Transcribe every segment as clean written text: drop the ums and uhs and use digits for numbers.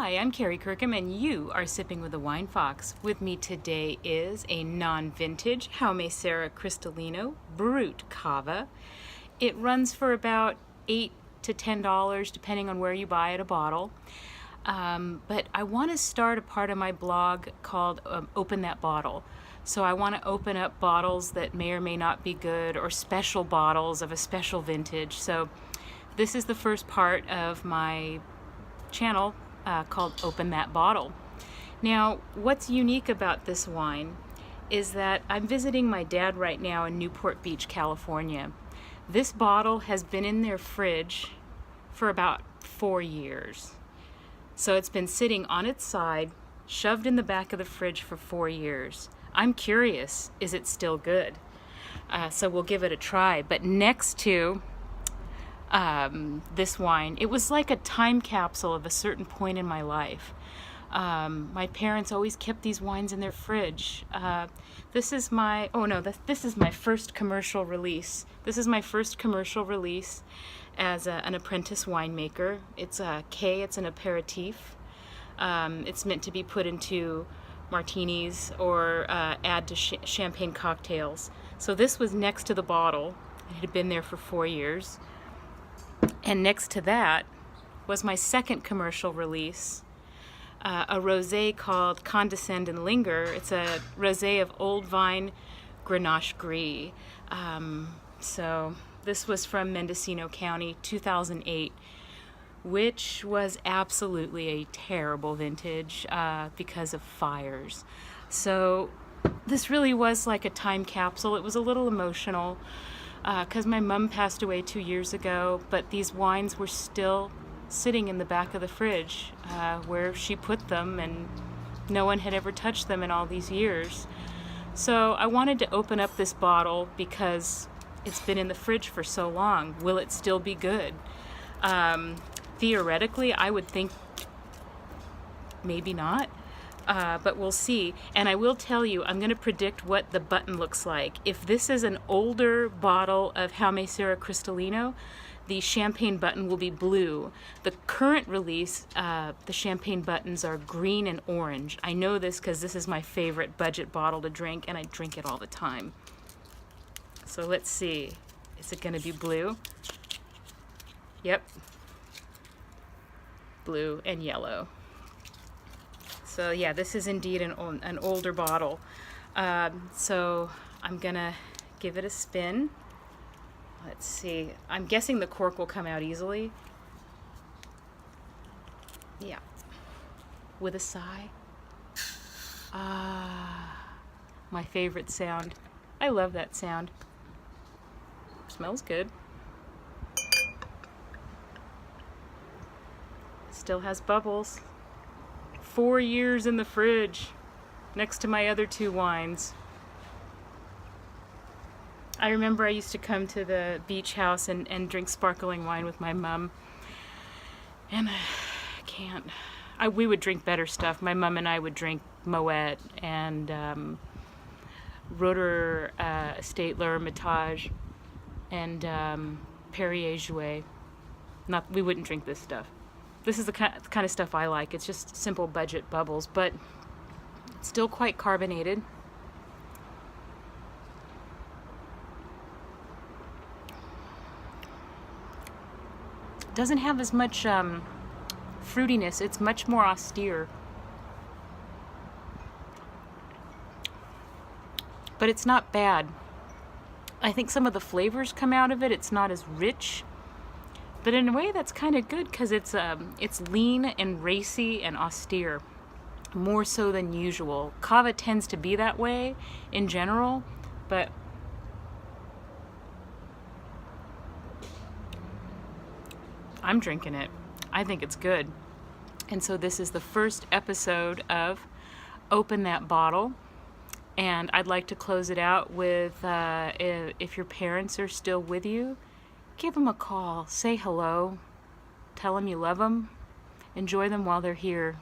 Hi, I'm Carrie Kirkham, and you are Sipping with a Wine Fox. With me today is a non-vintage Jaume Serra Cristalino Brut Cava. It runs for about $8 to $10, depending on where you buy it a bottle. But I want to start a part of my blog called Open That Bottle. So I want to open up bottles that may or may not be good, or special bottles of a special vintage. So this is the first part of my channel called Open That Bottle. Now, what's unique about this wine is that I'm visiting my dad right now in Newport Beach, California. This bottle has been in their fridge for about 4 years. So it's been sitting on its side, shoved in the back of the fridge for 4 years. I'm curious, is it still good? So we'll give it a try. But next to this wine, it was like a time capsule of a certain point in my life. My parents always kept these wines in their fridge. This is my first commercial release. This is my first commercial release as an apprentice winemaker. It's an aperitif. It's meant to be put into martinis or add to champagne cocktails. So this was next to the bottle. It had been there for 4 years. And next to that was my second commercial release, a rosé called Condescend and Linger. It's a rosé of Old Vine Grenache Gris. So this was from Mendocino County, 2008, which was absolutely a terrible vintage because of fires. So this really was like a time capsule. It was a little emotional because my mom passed away 2 years ago, but these wines were still sitting in the back of the fridge where she put them, and no one had ever touched them in all these years. So I wanted to open up this bottle because it's been in the fridge for so long. Will it still be good? Theoretically, I would think maybe not. But we'll see. And I will tell you, I'm going to predict what the button looks like. If this is an older bottle of Jaume Serra Cristalino, the champagne button will be blue. The current release, the champagne buttons are green and orange. I know this because this is my favorite budget bottle to drink, and I drink it all the time. So let's see. Is it going to be blue? Yep. Blue and yellow. So yeah, this is indeed an older bottle. So I'm gonna give it a spin. Let's see. I'm guessing the cork will come out easily. Yeah. With a sigh. My favorite sound. I love that sound. Smells good. Still has bubbles. 4 years in the fridge next to my other 2 wines. I remember I used to come to the beach house and drink sparkling wine with my mom, and I can't. We would drink better stuff. My mom and I would drink Moet and Roeder Estate L'Hermitage and Perrier Jouet. We wouldn't drink this stuff. This is the kind of stuff I like. It's just simple budget bubbles, but it's still quite carbonated. Doesn't have as much fruitiness. It's much more austere. But it's not bad. I think some of the flavors come out of it. It's not as rich. But in a way, that's kind of good because it's lean and racy and austere, more so than usual. Cava tends to be that way in general, but I'm drinking it. I think it's good. And so this is the first episode of Open That Bottle. And I'd like to close it out with, if your parents are still with you, give them a call, say hello, tell them you love them, enjoy them while they're here.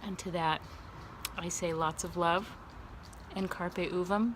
And to that, I say lots of love and carpe uvum.